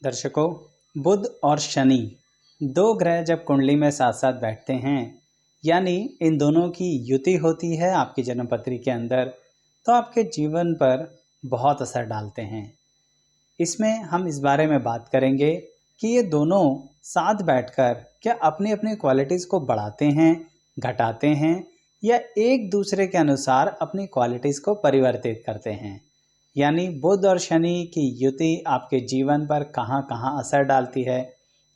दर्शकों, बुध और शनि दो ग्रह जब कुंडली में साथ साथ बैठते हैं, यानी इन दोनों की युति होती है आपकी जन्मपत्री के अंदर, तो आपके जीवन पर बहुत असर डालते हैं। इसमें हम इस बारे में बात करेंगे कि ये दोनों साथ बैठकर क्या अपनी अपनी क्वालिटीज़ को बढ़ाते हैं, घटाते हैं, या एक दूसरे के अनुसार अपनी क्वालिटीज़ को परिवर्तित करते हैं। यानी बुध और शनि की युति आपके जीवन पर कहाँ कहाँ असर डालती है,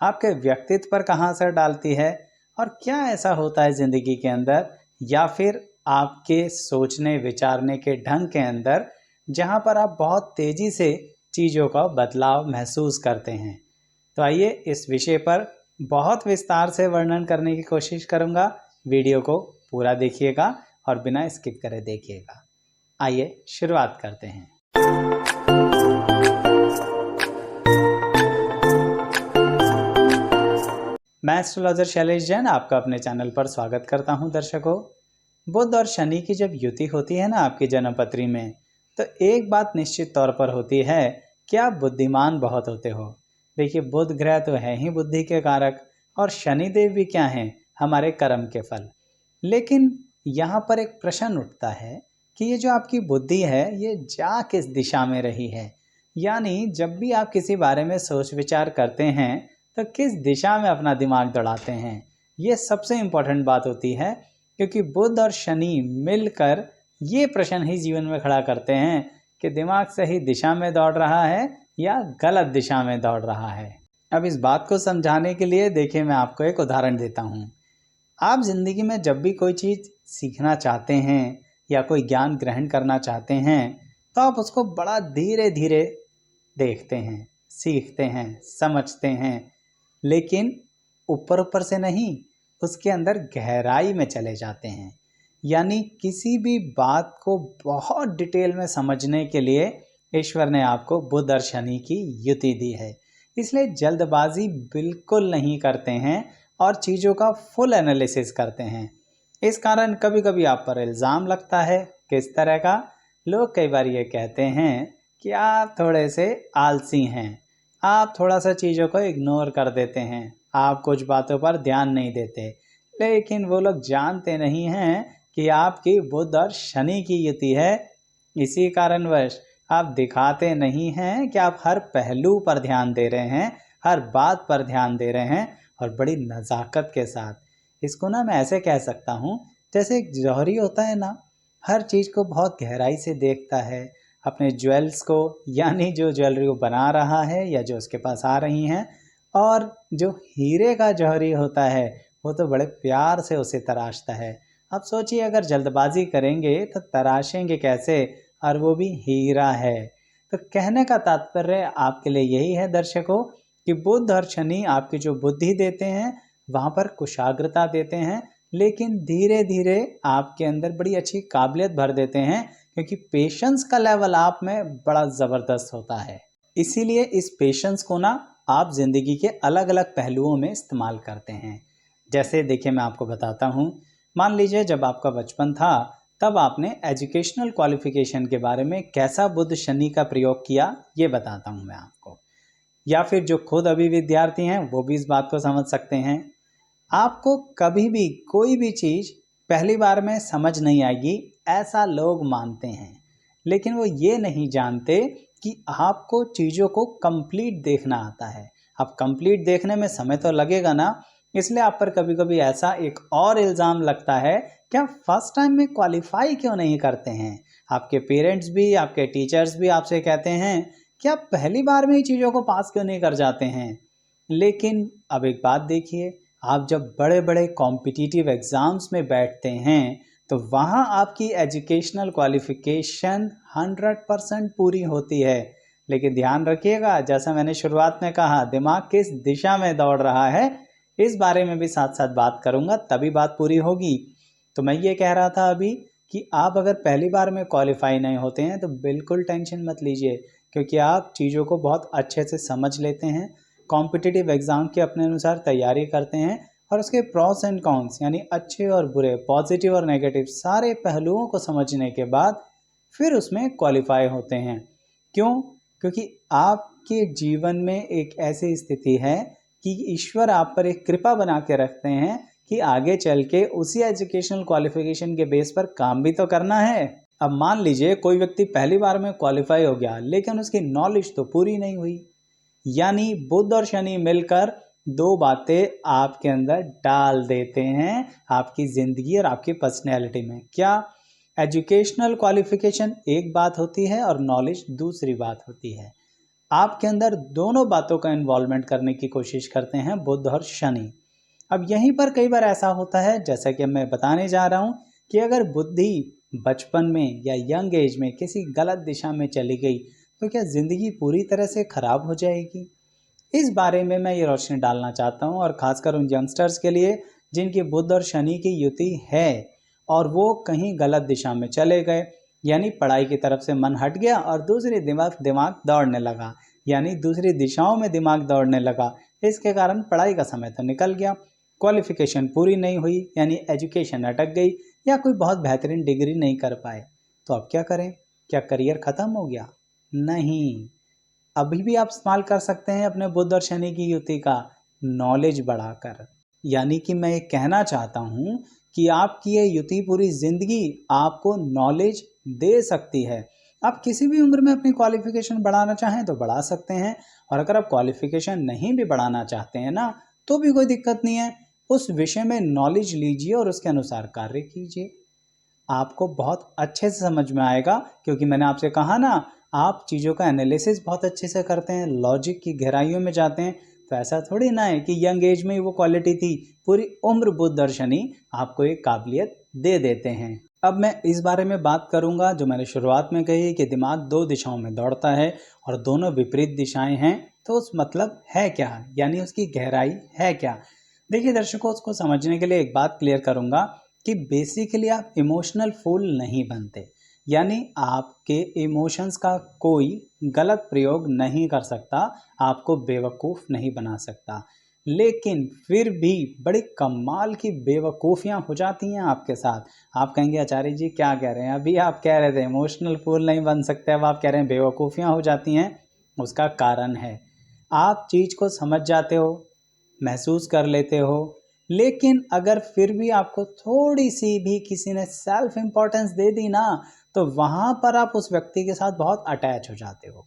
आपके व्यक्तित्व पर कहाँ असर डालती है, और क्या ऐसा होता है ज़िंदगी के अंदर या फिर आपके सोचने विचारने के ढंग के अंदर जहाँ पर आप बहुत तेज़ी से चीज़ों का बदलाव महसूस करते हैं। तो आइए इस विषय पर बहुत विस्तार से वर्णन करने की कोशिश करूँगा। वीडियो को पूरा देखिएगा और बिना स्किप करे देखिएगा। आइए शुरुआत करते हैं। मैं एस्ट्रोलॉजर शैलेश जैन आपका अपने चैनल पर स्वागत करता हूं। दर्शकों, बुध और शनि की जब युति होती है ना आपकी जन्मपत्री में, तो एक बात निश्चित तौर पर होती है कि आप बुद्धिमान बहुत होते हो। देखिए, बुध ग्रह तो है ही बुद्धि के कारक, और शनिदेव भी क्या हैं, हमारे कर्म के फल। लेकिन यहाँ पर एक प्रश्न उठता है कि ये जो आपकी बुद्धि है, ये जा किस दिशा में रही है। यानी जब भी आप किसी बारे में सोच विचार करते हैं तो किस दिशा में अपना दिमाग दौड़ाते हैं, ये सबसे इम्पोर्टेंट बात होती है। क्योंकि बुध और शनि मिलकर ये प्रश्न ही जीवन में खड़ा करते हैं कि दिमाग सही दिशा में दौड़ रहा है या गलत दिशा में दौड़ रहा है। अब इस बात को समझाने के लिए देखिए, मैं आपको एक उदाहरण देता हूँ। आप जिंदगी में जब भी कोई चीज़ सीखना चाहते हैं या कोई ज्ञान ग्रहण करना चाहते हैं, तो आप उसको बड़ा धीरे धीरे देखते हैं, सीखते हैं, समझते हैं, लेकिन ऊपर ऊपर से नहीं, उसके अंदर गहराई में चले जाते हैं। यानी किसी भी बात को बहुत डिटेल में समझने के लिए ईश्वर ने आपको बुध और शनि की युति दी है। इसलिए जल्दबाजी बिल्कुल नहीं करते हैं और चीज़ों का फुल एनालिसिस करते हैं। इस कारण कभी कभी आप पर इल्ज़ाम लगता है। किस तरह का? लोग कई बार ये कहते हैं कि आप थोड़े से आलसी हैं, आप थोड़ा सा चीज़ों को इग्नोर कर देते हैं, आप कुछ बातों पर ध्यान नहीं देते। लेकिन वो लोग जानते नहीं हैं कि आपकी बुध और शनि की युति है। इसी कारणवश आप दिखाते नहीं हैं कि आप हर पहलू पर ध्यान दे रहे हैं, हर बात पर ध्यान दे रहे हैं, और बड़ी नज़ाकत के साथ। इसको ना मैं ऐसे कह सकता हूँ, जैसे एक जौहरी होता है ना, हर चीज़ को बहुत गहराई से देखता है, अपने ज्वेल्स को, यानी जो ज्वेलरी वो बना रहा है या जो उसके पास आ रही हैं, और जो हीरे का जौहरी होता है वो तो बड़े प्यार से उसे तराशता है। अब सोचिए, अगर जल्दबाजी करेंगे तो तराशेंगे कैसे, और वो भी हीरा है। तो कहने का तात्पर्य आपके लिए यही है दर्शकों, कि बुध और शनि आपकी जो बुद्धि देते हैं वहाँ पर कुशाग्रता देते हैं, लेकिन धीरे धीरे आपके अंदर बड़ी अच्छी काबिलियत भर देते हैं, क्योंकि पेशेंस का लेवल आप में बड़ा ज़बरदस्त होता है। इसीलिए इस पेशेंस को ना आप ज़िंदगी के अलग अलग पहलुओं में इस्तेमाल करते हैं। जैसे देखिए, मैं आपको बताता हूँ। मान लीजिए जब आपका बचपन था, तब आपने एजुकेशनल क्वालिफिकेशन के बारे में कैसा बुध शनि का प्रयोग किया, ये बताता हूँ मैं आपको। या फिर जो खुद अभी विद्यार्थी हैं वो भी इस बात को समझ सकते हैं। आपको कभी भी कोई भी चीज़ पहली बार में समझ नहीं आएगी, ऐसा लोग मानते हैं। लेकिन वो ये नहीं जानते कि आपको चीज़ों को कंप्लीट देखना आता है। अब कंप्लीट देखने में समय तो लगेगा ना, इसलिए आप पर कभी कभी ऐसा एक और इल्ज़ाम लगता है कि आप फर्स्ट टाइम में क्वालिफाई क्यों नहीं करते हैं। आपके पेरेंट्स भी, आपके टीचर्स भी आपसे कहते हैं कि आप पहली बार में ही चीज़ों को पास क्यों नहीं कर जाते हैं। लेकिन अब एक बात देखिए, आप जब बड़े बड़े कॉम्पिटिटिव एग्ज़ाम्स में बैठते हैं तो वहाँ आपकी एजुकेशनल क्वालिफ़िकेशन 100% पूरी होती है। लेकिन ध्यान रखिएगा, जैसा मैंने शुरुआत में कहा, दिमाग किस दिशा में दौड़ रहा है, इस बारे में भी साथ साथ बात करूँगा, तभी बात पूरी होगी। तो मैं ये कह रहा था अभी कि आप अगर पहली बार में क्वालिफाई नहीं होते हैं तो बिल्कुल टेंशन मत लीजिए, क्योंकि आप चीज़ों को बहुत अच्छे से समझ लेते हैं, कॉम्पिटिटिव एग्ज़ाम की अपने अनुसार तैयारी करते हैं, और उसके प्रॉस एंड कॉन्स, यानी अच्छे और बुरे, पॉजिटिव और नेगेटिव, सारे पहलुओं को समझने के बाद फिर उसमें क्वालिफाई होते हैं। क्यों? क्योंकि आपके जीवन में एक ऐसी स्थिति है कि ईश्वर आप पर एक कृपा बना के रखते हैं कि आगे चल के उसी एजुकेशनल क्वालिफिकेशन के बेस पर काम भी तो करना है। अब मान लीजिए कोई व्यक्ति पहली बार में क्वालिफाई हो गया लेकिन उसकी नॉलेज तो पूरी नहीं हुई, यानी बुध और शनि मिलकर दो बातें आपके अंदर डाल देते हैं आपकी जिंदगी और आपकी पर्सनैलिटी में। क्या? एजुकेशनल क्वालिफिकेशन एक बात होती है और नॉलेज दूसरी बात होती है। आपके अंदर दोनों बातों का इन्वॉल्वमेंट करने की कोशिश करते हैं बुध और शनि। अब यहीं पर कई बार ऐसा होता है, जैसा कि मैं बताने जा रहा हूं, कि अगर बुद्धि बचपन में या यंग एज में किसी गलत दिशा में चली गई तो क्या जिंदगी पूरी तरह से खराब हो जाएगी? इस बारे में मैं ये रोशनी डालना चाहता हूं, और खासकर उन यंगस्टर्स के लिए जिनकी बुध और शनि की युति है और वो कहीं गलत दिशा में चले गए, यानी पढ़ाई की तरफ से मन हट गया और दूसरी दिमाग दौड़ने लगा, यानी दूसरी दिशाओं में दिमाग दौड़ने लगा। इसके कारण पढ़ाई का समय तो निकल गया, क्वालिफिकेशन पूरी नहीं हुई, यानी एजुकेशन अटक गई, या कोई बहुत बेहतरीन डिग्री नहीं कर पाए। तो अब क्या करें? क्या करियर खत्म हो गया? नहीं, अभी भी आप इस्तेमाल कर सकते हैं अपने बुध और शनि की युति का नॉलेज बढ़ाकर। यानी कि मैं ये कहना चाहता हूं कि आपकी ये युति पूरी जिंदगी आपको नॉलेज दे सकती है। आप किसी भी उम्र में अपनी क्वालिफिकेशन बढ़ाना चाहें तो बढ़ा सकते हैं, और अगर आप क्वालिफिकेशन नहीं भी बढ़ाना चाहते हैं ना, तो भी कोई दिक्कत नहीं है। उस विषय में नॉलेज लीजिए और उसके अनुसार कार्य कीजिए, आपको बहुत अच्छे से समझ में आएगा। क्योंकि मैंने आपसे कहा ना, आप चीज़ों का एनालिसिस बहुत अच्छे से करते हैं, लॉजिक की गहराइयों में जाते हैं। तो ऐसा थोड़ी ना है कि यंग एज में ही वो क्वालिटी थी, पूरी उम्र बुध और शनि आपको एक काबिलियत दे देते हैं। अब मैं इस बारे में बात करूंगा जो मैंने शुरुआत में कही कि दिमाग दो दिशाओं में दौड़ता है और दोनों विपरीत दिशाएं हैं। तो उस मतलब है क्या, यानी उसकी गहराई है क्या? देखिए दर्शकों, उसको समझने के लिए एक बात क्लियर करूंगा कि बेसिकली आप इमोशनल फूल नहीं बनते, यानी आपके इमोशंस का कोई गलत प्रयोग नहीं कर सकता, आपको बेवकूफ़ नहीं बना सकता। लेकिन फिर भी बड़ी कमाल की बेवकूफ़ियाँ हो जाती हैं आपके साथ। आप कहेंगे आचार्य जी क्या कह रहे हैं? अभी आप कह रहे थे इमोशनल फूल नहीं बन सकते, अब आप कह रहे हैं बेवकूफ़ियाँ हो जाती हैं। उसका कारण है, आप चीज़ को समझ जाते हो, महसूस कर लेते हो, लेकिन अगर फिर भी आपको थोड़ी सी भी किसी ने सेल्फ इम्पोर्टेंस दे दी ना, तो वहाँ पर आप उस व्यक्ति के साथ बहुत अटैच हो जाते हो,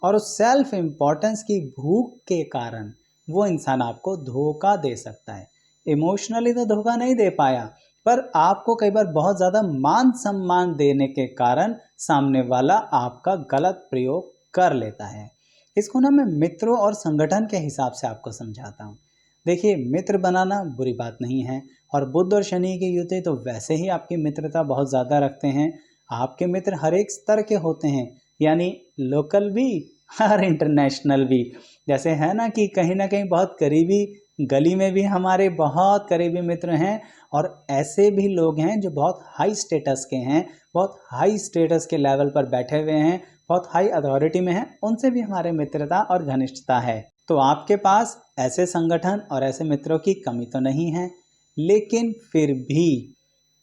और उस सेल्फ इम्पोर्टेंस की भूख के कारण वो इंसान आपको धोखा दे सकता है। इमोशनली तो धोखा नहीं दे पाया, पर आपको कई बार बहुत ज़्यादा मान सम्मान देने के कारण सामने वाला आपका गलत प्रयोग कर लेता है। इसको ना मैं मित्रों और संगठन के हिसाब से आपको समझाता हूँ। देखिए, मित्र बनाना बुरी बात नहीं है, और बुध और शनि की युति तो वैसे ही आपकी मित्रता बहुत ज़्यादा रखते हैं। आपके मित्र हर एक स्तर के होते हैं, यानी लोकल भी और इंटरनेशनल भी। जैसे है ना कि कहीं ना कहीं बहुत करीबी गली में भी हमारे बहुत करीबी मित्र हैं, और ऐसे भी लोग हैं जो बहुत हाई स्टेटस के हैं, बहुत हाई स्टेटस के लेवल पर बैठे हुए हैं, बहुत हाई अथॉरिटी में हैं, उनसे भी हमारे मित्रता और घनिष्ठता है। तो आपके पास ऐसे संगठन और ऐसे मित्रों की कमी तो नहीं है, लेकिन फिर भी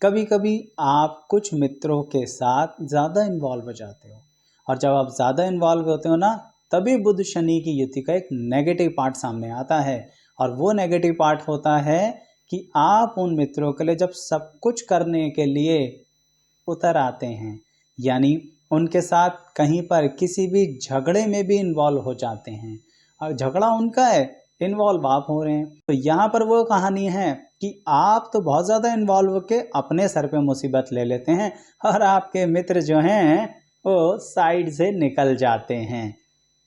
कभी कभी आप कुछ मित्रों के साथ ज़्यादा इन्वॉल्व हो जाते हो, और जब आप ज़्यादा इन्वॉल्व होते हो ना, तभी बुध शनि की युति का एक नेगेटिव पार्ट सामने आता है। और वो नेगेटिव पार्ट होता है कि आप उन मित्रों के लिए जब सब कुछ करने के लिए उतर आते हैं, यानी उनके साथ कहीं पर किसी भी झगड़े में भी इन्वॉल्व हो जाते हैं, और झगड़ा उनका है, इन्वॉल्व आप हो रहे हैं। तो यहाँ पर वो कहानी है कि आप तो बहुत ज़्यादा इन्वॉल्व होके अपने सर पे मुसीबत ले लेते हैं, और आपके मित्र जो हैं वो साइड से निकल जाते हैं।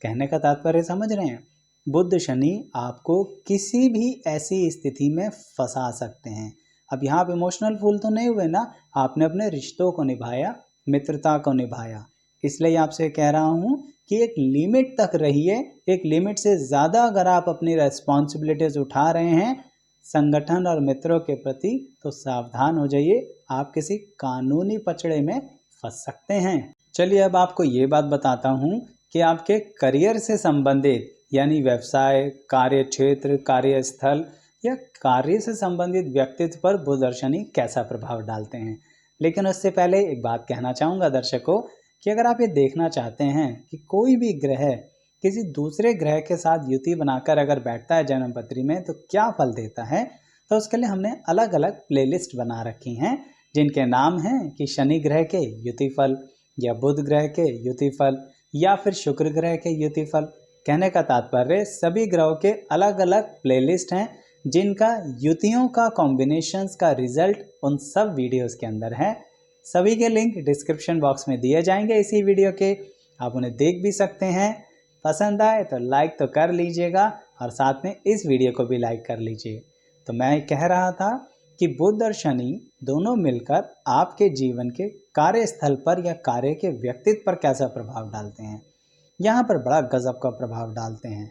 कहने का तात्पर्य समझ रहे हैं? बुध शनि आपको किसी भी ऐसी स्थिति में फंसा सकते हैं। अब यहाँ आप इमोशनल फूल तो नहीं हुए ना, आपने अपने रिश्तों को निभाया, मित्रता को निभाया। इसलिए आपसे कह रहा हूँ कि एक लिमिट तक रहिए, एक लिमिट से ज़्यादा अगर आप अपनी रेस्पॉन्सिबिलिटीज़ उठा रहे हैं संगठन और मित्रों के प्रति, तो सावधान हो जाइए, आप किसी कानूनी पचड़े में फंस सकते हैं। चलिए अब आपको ये बात बताता हूँ कि आपके करियर से संबंधित, यानी व्यवसाय, कार्य क्षेत्र, कार्यस्थल या कार्य से संबंधित व्यक्तित्व पर बुध और शनि कैसा प्रभाव डालते हैं। लेकिन उससे पहले एक बात कहना चाहूँगा दर्शकों कि अगर आप ये देखना चाहते हैं कि कोई भी ग्रह किसी दूसरे ग्रह के साथ युति बनाकर अगर बैठता है जन्म पत्री में तो क्या फल देता है, तो उसके लिए हमने अलग अलग प्लेलिस्ट बना रखी हैं जिनके नाम हैं कि शनि ग्रह के युति फल या बुध ग्रह के युति फल या फिर शुक्र ग्रह के युति फल। कहने का तात्पर्य सभी ग्रहों के अलग अलग प्लेलिस्ट हैं जिनका युतियों का कॉम्बिनेशंस का रिजल्ट उन सब वीडियोस के अंदर है। सभी के लिंक डिस्क्रिप्शन बॉक्स में दिए जाएंगे इसी वीडियो के, आप उन्हें देख भी सकते हैं। पसंद आए तो लाइक तो कर लीजिएगा और साथ में इस वीडियो को भी लाइक कर लीजिए। तो मैं कह रहा था कि बुध और शनि दोनों मिलकर आपके जीवन के कार्यस्थल पर या कार्य के व्यक्तित्व पर कैसा प्रभाव डालते हैं। यहाँ पर बड़ा गजब का प्रभाव डालते हैं।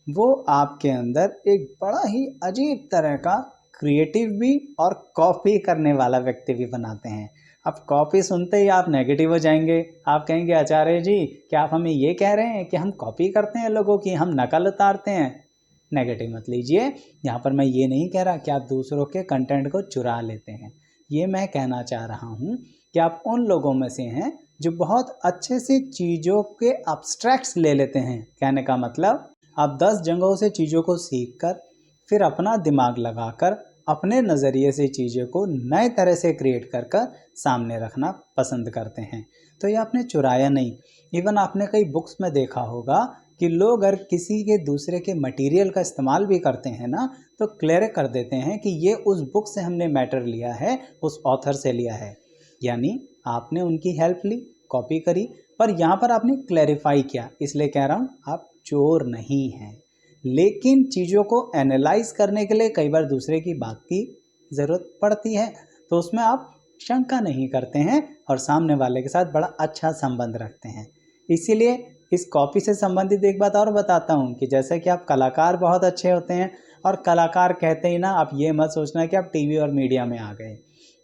वो आपके अंदर एक बड़ा ही अजीब तरह का क्रिएटिव भी और कॉपी करने वाला व्यक्ति भी बनाते हैं। अब कॉपी सुनते ही आप नेगेटिव हो जाएंगे, आप कहेंगे आचार्य जी क्या आप हमें ये कह रहे हैं कि हम कॉपी करते हैं लोगों की, हम नकल उतारते हैं। नेगेटिव मत लीजिए, यहाँ पर मैं ये नहीं कह रहा कि आप दूसरों के कंटेंट को चुरा लेते हैं। ये मैं कहना चाह रहा हूँ कि आप उन लोगों में से हैं जो बहुत अच्छे से चीज़ों के अब्स्ट्रैक्ट्स ले लेते हैं। कहने का मतलब आप 10 जगहों से चीज़ों को सीखकर फिर अपना दिमाग लगाकर अपने नज़रिए से चीज़ों को नए तरह से क्रिएट कर कर सामने रखना पसंद करते हैं। तो ये आपने चुराया नहीं। इवन आपने कई बुक्स में देखा होगा कि लोग अगर किसी के दूसरे के मटेरियल का इस्तेमाल भी करते हैं ना तो क्लियर कर देते हैं कि ये उस बुक से हमने मैटर लिया है, उस ऑथर से लिया है। यानी आपने उनकी हेल्प ली, कॉपी करी, पर यहाँ पर आपने क्लैरिफाई किया। इसलिए कह रहा हूँ आप चोर नहीं हैं, लेकिन चीज़ों को एनालाइज करने के लिए कई बार दूसरे की बात की ज़रूरत पड़ती है, तो उसमें आप शंका नहीं करते हैं और सामने वाले के साथ बड़ा अच्छा संबंध रखते हैं। इसीलिए इस कॉपी से संबंधित एक बात और बताता हूँ कि जैसे कि आप कलाकार बहुत अच्छे होते हैं, और कलाकार कहते ही ना आप ये मत सोचना कि आप टीवी और मीडिया में आ गए।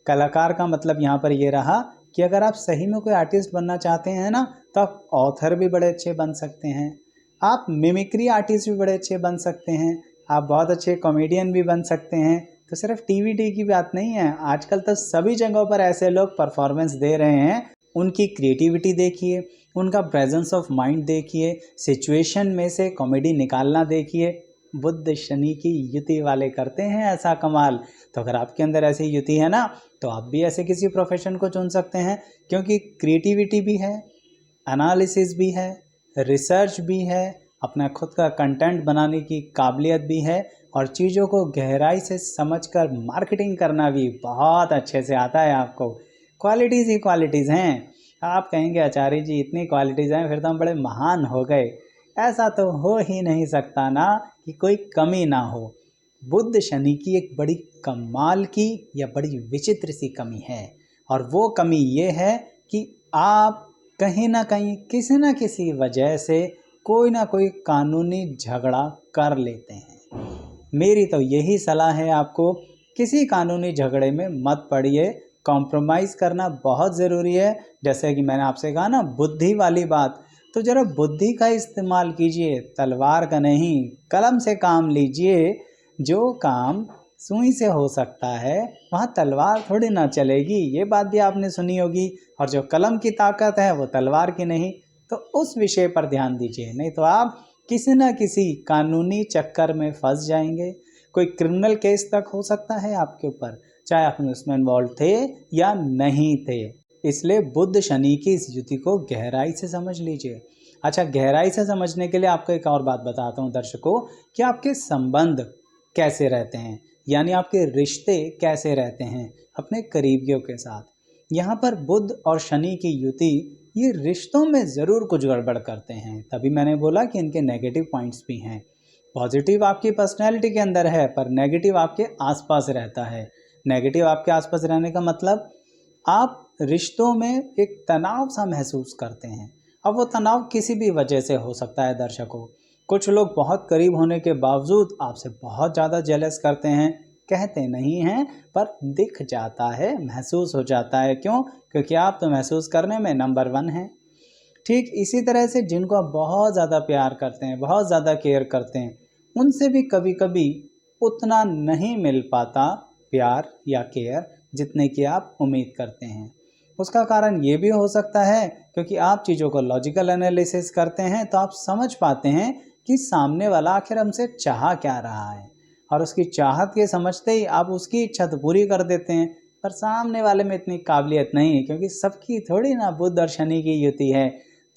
कलाकार का मतलब यहाँ पर ये रहा कि अगर आप सही में कोई आर्टिस्ट बनना चाहते हैं ना तो आप ऑथर भी बड़े अच्छे बन सकते हैं, आप मिमिक्री आर्टिस्ट भी बड़े अच्छे बन सकते हैं, आप बहुत अच्छे कॉमेडियन भी बन सकते हैं। तो सिर्फ टीवी की बात नहीं है, आजकल तो सभी जगहों पर ऐसे लोग परफॉर्मेंस दे रहे हैं। उनकी क्रिएटिविटी देखिए, उनका प्रेजेंस ऑफ माइंड देखिए, सिचुएशन में से कॉमेडी निकालना देखिए। बुध शनि की युति वाले करते हैं ऐसा कमाल। तो अगर आपके अंदर ऐसी युति है ना तो आप भी ऐसे किसी प्रोफेशन को चुन सकते हैं, क्योंकि क्रिएटिविटी भी है, एनालिसिस भी है, रिसर्च भी है, अपना खुद का कंटेंट बनाने की काबिलियत भी है, और चीज़ों को गहराई से समझकर मार्केटिंग करना भी बहुत अच्छे से आता है आपको। क्वालिटीज़ ही क्वालिटीज़ हैं। आप कहेंगे आचार्य जी इतनी क्वालिटीज़ हैं फिर तो हम बड़े महान हो गए। ऐसा तो हो ही नहीं सकता ना कि कोई कमी ना हो। बुध शनि की एक बड़ी कमाल की या बड़ी विचित्र सी कमी है, और वो कमी ये है कि आप कहीं ना कहीं किसी न किसी वजह से कोई ना कोई कानूनी झगड़ा कर लेते हैं। मेरी तो यही सलाह है आपको, किसी कानूनी झगड़े में मत पड़िए। कॉम्प्रोमाइज़ करना बहुत ज़रूरी है। जैसे कि मैंने आपसे कहा ना बुद्धि वाली बात, तो ज़रा बुद्धि का इस्तेमाल कीजिए, तलवार का नहीं। कलम से काम लीजिए। जो काम सुई से हो सकता है वहाँ तलवार थोड़ी ना चलेगी, ये बात भी आपने सुनी होगी। और जो कलम की ताकत है वो तलवार की नहीं। तो उस विषय पर ध्यान दीजिए, नहीं तो आप किसी न किसी कानूनी चक्कर में फंस जाएंगे। कोई क्रिमिनल केस तक हो सकता है आपके ऊपर, चाहे आप उसमें इन्वॉल्व थे या नहीं थे। इसलिए बुध शनि की इस युति को गहराई से समझ लीजिए। अच्छा, गहराई से समझने के लिए आपको एक और बात बताता हूँ दर्शकों कि आपके संबंध कैसे रहते हैं, यानी आपके रिश्ते कैसे रहते हैं अपने करीबियों के साथ। यहाँ पर बुध और शनि की युति ये रिश्तों में ज़रूर कुछ गड़बड़ करते हैं। तभी मैंने बोला कि इनके नेगेटिव पॉइंट्स भी हैं। पॉजिटिव आपकी पर्सनैलिटी के अंदर है, पर नेगेटिव आपके आसपास रहता है। नेगेटिव आपके आसपास रहने का मतलब आप रिश्तों में एक तनाव सा महसूस करते हैं। अब वो तनाव किसी भी वजह से हो सकता है दर्शकों। कुछ लोग बहुत करीब होने के बावजूद आपसे बहुत ज़्यादा जेलस करते हैं, कहते नहीं हैं पर दिख जाता है, महसूस हो जाता है। क्यों? क्योंकि आप तो महसूस करने में नंबर 1 हैं। ठीक इसी तरह से जिनको आप बहुत ज़्यादा प्यार करते हैं, बहुत ज़्यादा केयर करते हैं, उनसे भी कभी कभी उतना नहीं मिल पाता प्यार या केयर जितने की आप उम्मीद करते हैं। उसका कारण ये भी हो सकता है क्योंकि आप चीज़ों को लॉजिकल एनालिसिस करते हैं तो आप समझ पाते हैं कि सामने वाला आखिर हमसे चाह क्या रहा है, और उसकी चाहत के समझते ही आप उसकी इच्छा तो पूरी कर देते हैं, पर सामने वाले में इतनी काबिलियत नहीं है क्योंकि सबकी थोड़ी ना बुध और शनि की युति है।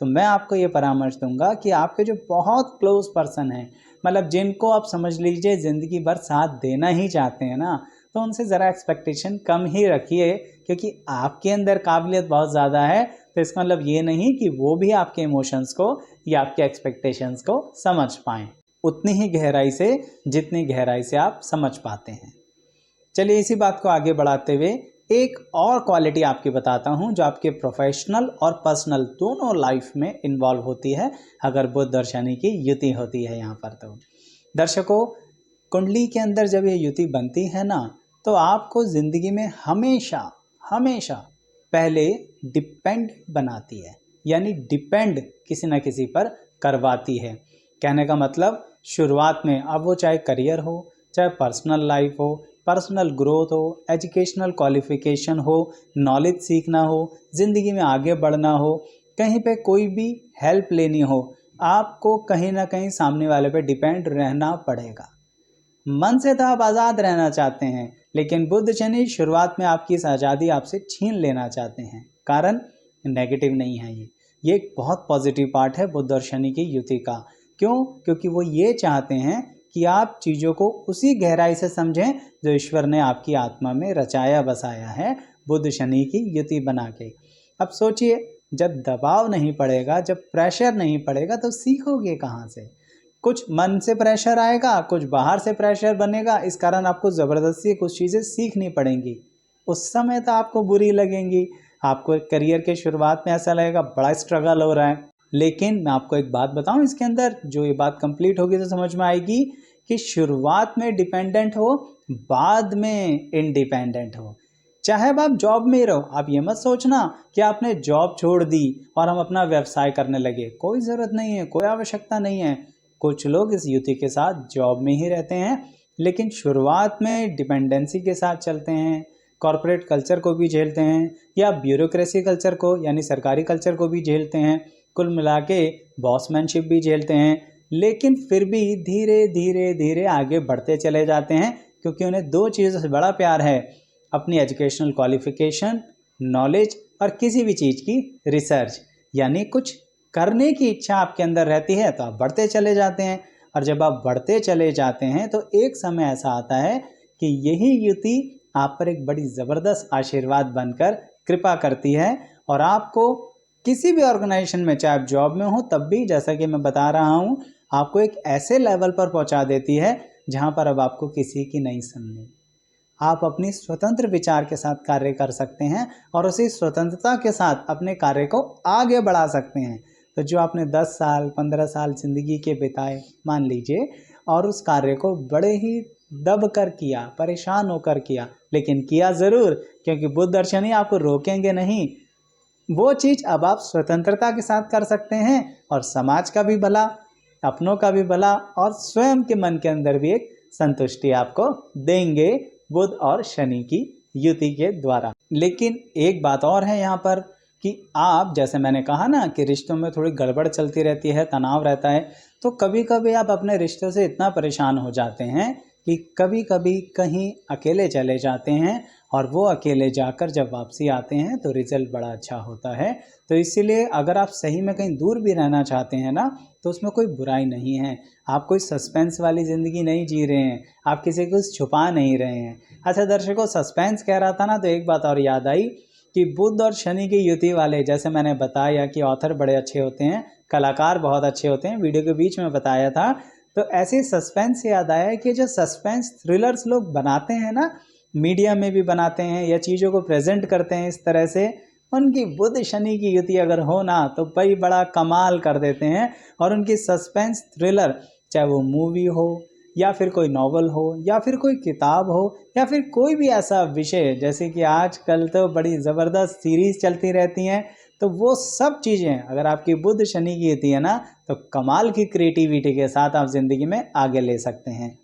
तो मैं आपको ये परामर्श दूंगा कि आपके जो बहुत क्लोज पर्सन हैं, मतलब जिनको आप समझ लीजिए ज़िंदगी भर साथ देना ही चाहते हैं ना, तो उनसे ज़रा एक्सपेक्टेशन कम ही रखिए, क्योंकि आपके अंदर काबिलियत बहुत ज़्यादा है। तो इसका मतलब ये नहीं कि वो भी आपके इमोशंस को या आपके एक्सपेक्टेशंस को समझ पाएँ उतनी ही गहराई से जितनी गहराई से आप समझ पाते हैं। चलिए इसी बात को आगे बढ़ाते हुए एक और क्वालिटी आपकी बताता हूँ जो आपके प्रोफेशनल और पर्सनल दोनों लाइफ में इन्वॉल्व होती है अगर बुध और शनि की युति होती है यहाँ पर। तो दर्शकों, कुंडली के अंदर जब ये युति बनती है ना, तो आपको ज़िंदगी में हमेशा हमेशा पहले डिपेंड बनाती है, यानी डिपेंड किसी न किसी पर करवाती है। कहने का मतलब शुरुआत में, अब वो चाहे करियर हो, चाहे पर्सनल लाइफ हो, पर्सनल ग्रोथ हो, एजुकेशनल क्वालिफिकेशन हो, नॉलेज सीखना हो, ज़िंदगी में आगे बढ़ना हो, कहीं पे कोई भी हेल्प लेनी हो, आपको कहीं ना कहीं सामने वाले पे डिपेंड रहना पड़ेगा। मन से तो आप आज़ाद रहना चाहते हैं, लेकिन बुध शनि शुरुआत में आपकी इस आज़ादी आपसे छीन लेना चाहते हैं। कारण नेगेटिव नहीं है, ये एक बहुत पॉजिटिव पार्ट है बुध और शनि की युति का। क्यों? क्योंकि वो ये चाहते हैं कि आप चीज़ों को उसी गहराई से समझें जो ईश्वर ने आपकी आत्मा में रचाया बसाया है बुध शनि की युति बना के। अब सोचिए, जब दबाव नहीं पड़ेगा, जब प्रेशर नहीं पड़ेगा, तो सीखोगे कहाँ से? कुछ मन से प्रेशर आएगा, कुछ बाहर से प्रेशर बनेगा, इस कारण आपको ज़बरदस्ती कुछ चीज़ें सीखनी पड़ेंगी। उस समय तो आपको बुरी लगेंगी, आपको करियर के शुरुआत में ऐसा लगेगा बड़ा स्ट्रगल हो रहा है। लेकिन मैं आपको एक बात बताऊं, इसके अंदर जो ये बात कंप्लीट होगी तो समझ में आएगी कि शुरुआत में डिपेंडेंट हो, बाद में इंडिपेंडेंट हो। चाहे अब आप जॉब में ही रहो, आप ये मत सोचना कि आपने जॉब छोड़ दी और हम अपना व्यवसाय करने लगे। कोई ज़रूरत नहीं है, कोई आवश्यकता नहीं है। कुछ लोग इस युति के साथ जॉब में ही रहते हैं, लेकिन शुरुआत में डिपेंडेंसी के साथ चलते हैं, कॉरपोरेट कल्चर को भी झेलते हैं, या ब्यूरोक्रेसी कल्चर को यानी सरकारी कल्चर को भी झेलते हैं, कुल मिला के बॉसमैनशिप भी झेलते हैं। लेकिन फिर भी धीरे धीरे धीरे आगे बढ़ते चले जाते हैं, क्योंकि उन्हें दो चीज़ों से बड़ा प्यार है, अपनी एजुकेशनल क्वालिफिकेशन, नॉलेज, और किसी भी चीज़ की रिसर्च, यानी कुछ करने की इच्छा आपके अंदर रहती है तो आप बढ़ते चले जाते हैं। और जब आप बढ़ते चले जाते हैं तो एक समय ऐसा आता है कि यही युति आप पर एक बड़ी ज़बरदस्त आशीर्वाद बनकर कृपा करती है, और आपको किसी भी ऑर्गेनाइजेशन में, चाहे आप जॉब में हो तब भी, जैसा कि मैं बता रहा हूँ, आपको एक ऐसे लेवल पर पहुँचा देती है जहाँ पर अब आपको किसी की नहीं सुननी। आप अपनी स्वतंत्र विचार के साथ कार्य कर सकते हैं और उसी स्वतंत्रता के साथ अपने कार्य को आगे बढ़ा सकते हैं। तो जो आपने 10 साल 15 साल ज़िंदगी के बिताए, मान लीजिए, और उस कार्य को बड़े ही दब कर किया, परेशान होकर किया, लेकिन किया ज़रूर, क्योंकि बुध और शनि आपको रोकेंगे नहीं। वो चीज़ अब आप स्वतंत्रता के साथ कर सकते हैं, और समाज का भी भला, अपनों का भी भला, और स्वयं के मन के अंदर भी एक संतुष्टि आपको देंगे बुध और शनि की युति के द्वारा। लेकिन एक बात और है यहाँ पर कि आप, जैसे मैंने कहा ना कि रिश्तों में थोड़ी गड़बड़ चलती रहती है, तनाव रहता है, तो कभी कभी आप अपने रिश्तों से इतना परेशान हो जाते हैं कि कभी कभी कहीं अकेले चले जाते हैं, और वो अकेले जाकर जब वापसी आते हैं तो रिजल्ट बड़ा अच्छा होता है। तो इसीलिए अगर आप सही में कहीं दूर भी रहना चाहते हैं ना, तो उसमें कोई बुराई नहीं है। आप कोई सस्पेंस वाली ज़िंदगी नहीं जी रहे हैं, आप किसी को छुपा नहीं रहे हैं। अच्छा दर्शकों, सस्पेंस कह रहा था ना, तो एक बात और याद आई कि बुध और शनि की युति वाले, जैसे मैंने बताया कि ऑथर बड़े अच्छे होते हैं, कलाकार बहुत अच्छे होते हैं, वीडियो के बीच में बताया था। तो ऐसे सस्पेंस से याद आया कि जो सस्पेंस थ्रिलर्स लोग बनाते हैं ना, मीडिया में भी बनाते हैं या चीज़ों को प्रेजेंट करते हैं इस तरह से, उनकी बुध शनि की युति अगर हो ना, तो भाई बड़ा कमाल कर देते हैं। और उनकी सस्पेंस थ्रिलर, चाहे वो मूवी हो, या फिर कोई नॉवल हो, या फिर कोई किताब हो, या फिर कोई भी ऐसा विषय, जैसे कि आजकल तो बड़ी ज़बरदस्त सीरीज़ चलती रहती हैं, तो वो सब चीज़ें अगर आपकी बुध शनि की युति है ना, तो कमाल की क्रिएटिविटी के साथ आप ज़िंदगी में आगे ले सकते हैं।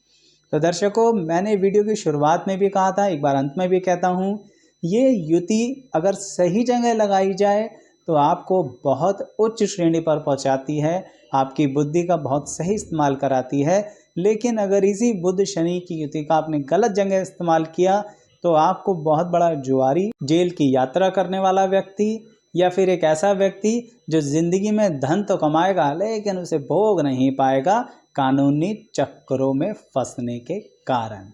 तो दर्शकों, मैंने वीडियो की शुरुआत में भी कहा था, एक बार अंत में भी कहता हूँ, ये युति अगर सही जगह लगाई जाए तो आपको बहुत उच्च श्रेणी पर पहुंचाती है, आपकी बुद्धि का बहुत सही इस्तेमाल कराती है। लेकिन अगर इसी बुध शनि की युति का आपने गलत जगह इस्तेमाल किया तो आपको बहुत बड़ा जुआरी, जेल की यात्रा करने वाला व्यक्ति, या फिर एक ऐसा व्यक्ति जो जिंदगी में धन तो कमाएगा लेकिन उसे भोग नहीं पाएगा कानूनी चक्करों में फंसने के कारण।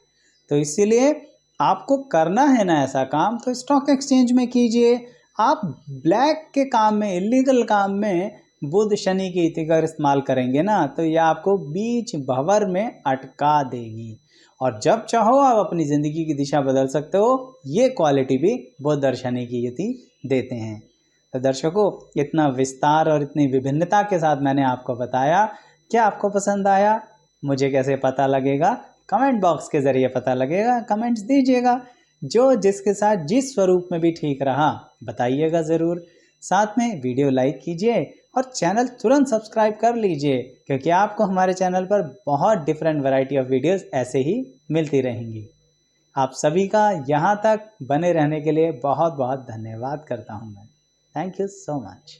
तो इसीलिए आपको करना है ना ऐसा काम तो स्टॉक एक्सचेंज में कीजिए। आप ब्लैक के काम में, इलीगल काम में बुध शनि की युति का इस्तेमाल करेंगे ना तो ये आपको बीच भंवर में अटका देगी, और जब चाहो आप अपनी ज़िंदगी की दिशा बदल सकते हो। ये क्वालिटी भी बुध और शनि की युति देते हैं। तो दर्शकों, इतना विस्तार और इतनी विभिन्नता के साथ मैंने आपको बताया, क्या आपको पसंद आया? मुझे कैसे पता लगेगा? कमेंट बॉक्स के ज़रिए पता लगेगा, कमेंट्स दीजिएगा। जो जिसके साथ जिस स्वरूप में भी ठीक रहा बताइएगा ज़रूर। साथ में वीडियो लाइक कीजिए और चैनल तुरंत सब्सक्राइब कर लीजिए, क्योंकि आपको हमारे चैनल पर बहुत डिफरेंट वैरायटी ऑफ वीडियोस ऐसे ही मिलती रहेंगी। आप सभी का यहाँ तक बने रहने के लिए बहुत बहुत धन्यवाद करता हूँ मैं। Thank you so much.